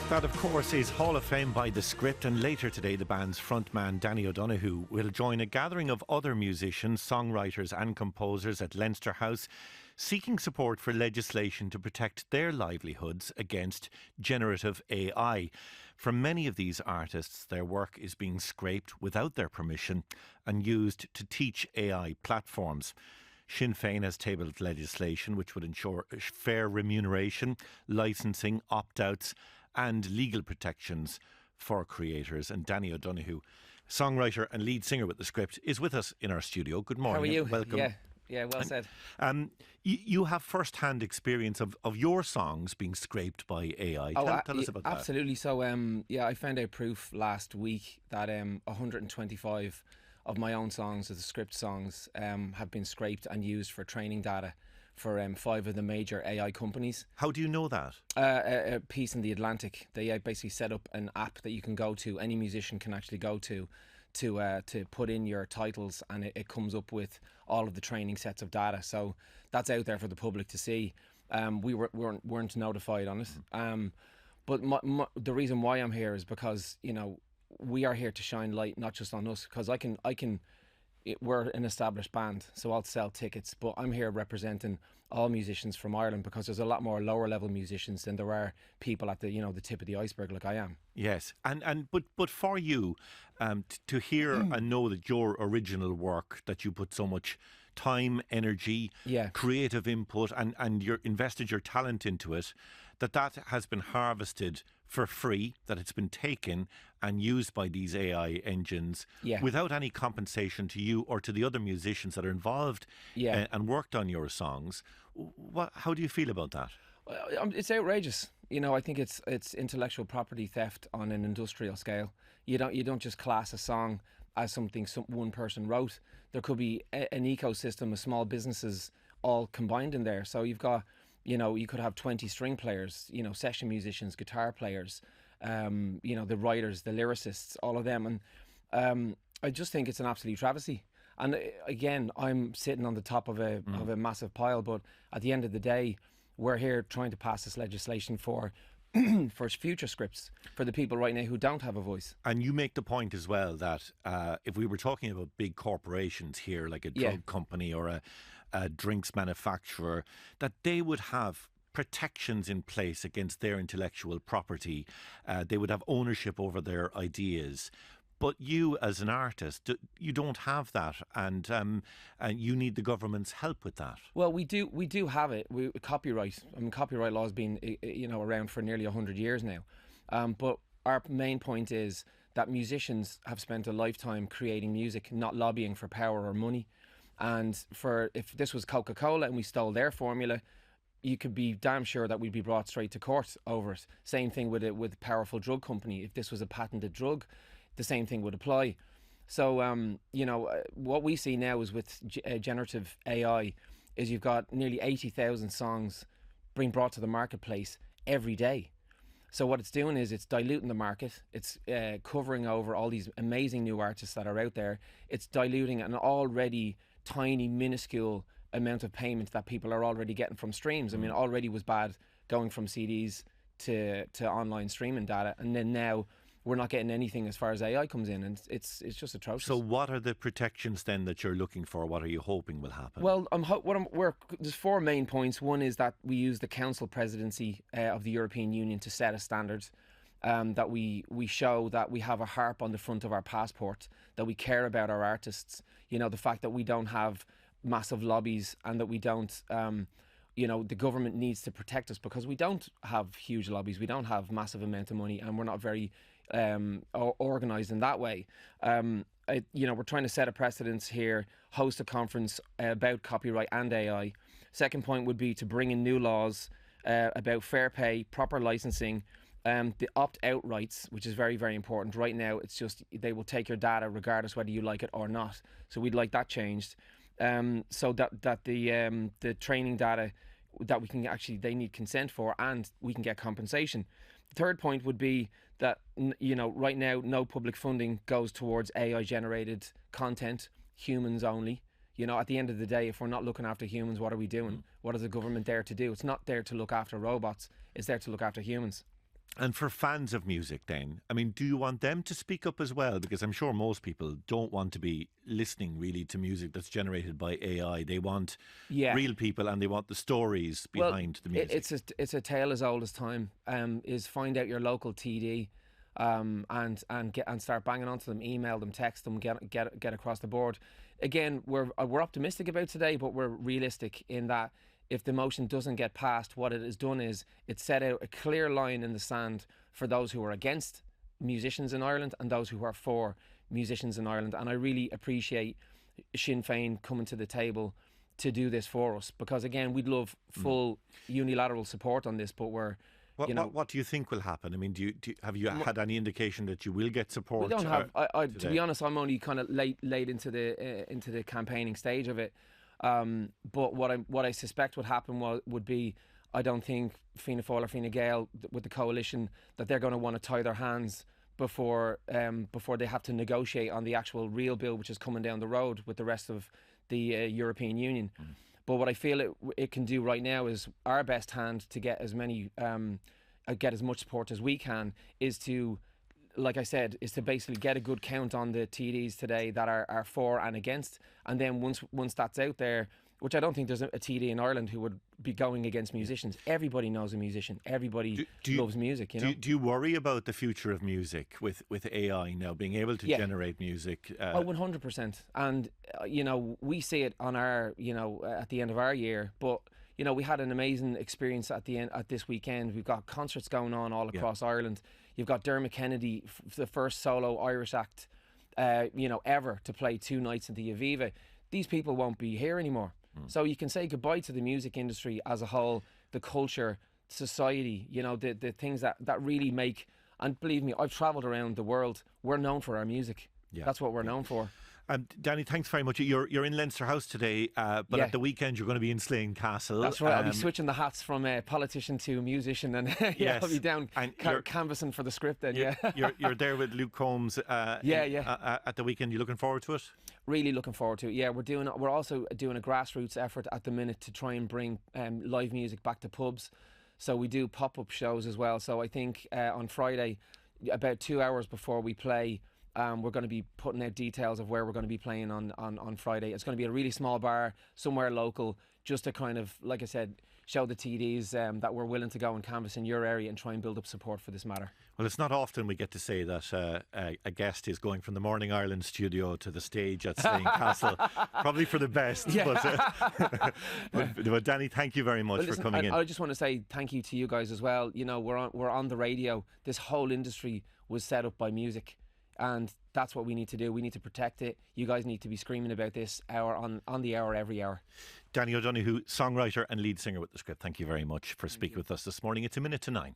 That, of course, is Hall of Fame by The Script, and later today the band's frontman Danny O'Donoghue will join a gathering of other musicians, songwriters and composers at Leinster House seeking support for legislation to protect their livelihoods against generative AI. For many of these artists, their work is being scraped without their permission and used to teach AI platforms. Sinn Féin has tabled legislation which would ensure fair remuneration, licensing, opt-outs and legal protections for creators. And Danny O'Donoghue, songwriter and lead singer with The Script, is with us in our studio. Good morning. How are you? Welcome. Yeah, well said. You have first-hand experience of your songs being scraped by AI. Tell us about that. Absolutely. So, I found out proof last week that 125 of my own songs, of the Script songs, have been scraped and used for training data for 5 of the major AI companies. How do you know that? A piece in The Atlantic. They basically set up an app that you can go to, any musician can actually go to put in your titles, and it comes up with all of the training sets of data. So that's out there for the public to see. We weren't notified on it. But the reason why I'm here is because, we are here to shine light, not just on us, because we're an established band, so I'll sell tickets, but I'm here representing all musicians from Ireland, because there's a lot more lower level musicians than there are people at the the tip of the iceberg like I am. Yes, but for you to hear and know that your original work, that you put so much time, energy, creative input and you invested your talent into it, that has been harvested for free, that it's been taken and used by these AI engines without any compensation to you or to the other musicians that are involved and worked on your songs. How do you feel about that? It's outrageous. I think it's intellectual property theft on an industrial scale. You don't just class a song as something one person wrote. There could be an ecosystem of small businesses all combined in there. So you've got, you could have 20 string players, session musicians, guitar players, the writers, the lyricists, all of them. And I just think it's an absolute travesty. And again, I'm sitting on the top of a massive pile, but at the end of the day, we're here trying to pass this legislation for future scripts, for the people right now who don't have a voice. And you make the point as well that if we were talking about big corporations here, like a drug company or a drinks manufacturer, that they would have protections in place against their intellectual property. They would have ownership over their ideas. But you, as an artist, you don't have that, and you need the government's help with that. Well, we do have it. Copyright. Copyright law has been around for nearly 100 years now. But our main point is that musicians have spent a lifetime creating music, not lobbying for power or money. And if this was Coca-Cola and we stole their formula, you could be damn sure that we'd be brought straight to court over it. Same thing with a powerful drug company. If this was a patented drug, the same thing would apply. So, what we see now is with generative AI is you've got nearly 80,000 songs being brought to the marketplace every day. So what it's doing is it's diluting the market. It's covering over all these amazing new artists that are out there. It's diluting an already tiny, minuscule amount of payment that people are already getting from streams. I mean, already was bad going from CDs to online streaming data, and then now we're not getting anything as far as AI comes in, and it's just atrocious. So what are the protections then that you're looking for? What are you hoping will happen? Well, there's 4 main points. One is that we use the Council presidency of the European Union to set a standard, that we show that we have a harp on the front of our passport, that we care about our artists. The fact that we don't have massive lobbies, and that we don't the government needs to protect us, because we don't have huge lobbies, we don't have massive amount of money, and we're not very organised in that way. We're trying to set a precedence here, host a conference about copyright and AI. Second point would be to bring in new laws about fair pay, proper licensing, the opt-out rights, which is very, very important. Right now, it's just they will take your data regardless whether you like it or not. So we'd like that changed. So that the training data that we can they need consent for, and we can get compensation. The third point would be that right now no public funding goes towards AI generated content, humans only. At the end of the day, if we're not looking after humans, what are we doing? What is the government there to do? It's not there to look after robots, it's there to look after humans. And for fans of music then, I mean, do you want them to speak up as well? Because I'm sure most people don't want to be listening really to music that's generated by AI. They want real people and they want the stories behind the music. It's a tale as old as time. Is find out your local TD and start banging onto them, email them, text them, get across the board. Again, we're optimistic about today, but we're realistic in that if the motion doesn't get passed, what it has done is it set out a clear line in the sand for those who are against musicians in Ireland and those who are for musicians in Ireland. And I really appreciate Sinn Féin coming to the table to do this for us, because again, we'd love full unilateral support on this, but what do you think will happen? I mean, have you had any indication that you will get support? We don't have. To be honest, I'm only kind of late into the campaigning stage of it. But what I suspect would happen would be, I don't think Fianna Fáil or Fine Gael with the coalition, that they're going to want to tie their hands before they have to negotiate on the actual real bill which is coming down the road with the rest of the European Union. But what I feel it can do right now is our best hand to get as much support as we can is to, like I said, is to basically get a good count on the TDs today that are for and against. And then once that's out there, which I don't think there's a TD in Ireland who would be going against musicians. Everybody knows a musician. Everybody loves music, you know. Do you worry about the future of music with AI now being able to generate music? 100%. And, we see it on our, at the end of our year. But, we had an amazing experience at this weekend. We've got concerts going on all across Ireland. You've got Dermot Kennedy, the first solo Irish act, ever to play 2 nights at the Aviva. These people won't be here anymore. So you can say goodbye to the music industry as a whole, the culture, society, the things that really make, and believe me, I've travelled around the world. We're known for our music. Yeah. That's what we're known for. Danny, thanks very much. You're in Leinster House today, but at the weekend you're going to be in Slane Castle. That's right. I'll be switching the hats from politician to musician, and I'll be down canvassing for the script. Then you're there with Luke Combs. At the weekend. You looking forward to it? Really looking forward to it. Yeah, we're also doing a grassroots effort at the minute to try and bring live music back to pubs. So we do pop-up shows as well. So I think on Friday, about 2 hours before we play, we're going to be putting out details of where we're going to be playing on Friday. It's going to be a really small bar somewhere local, just to kind of, like I said, show the TDs that we're willing to go and canvass in your area and try and build up support for this matter. Well, it's not often we get to say that a guest is going from the Morning Ireland studio to the stage at Slane Castle. Probably for the best. Yeah. But Danny, thank you very much for coming in. I just want to say thank you to you guys as well. We're on the radio. This whole industry was set up by music. And that's what we need to do. We need to protect it. You guys need to be screaming about this hour on the hour, every hour. Danny O'Donoghue, songwriter and lead singer with The Script, thank you very much for speaking with us this morning. It's 9:01.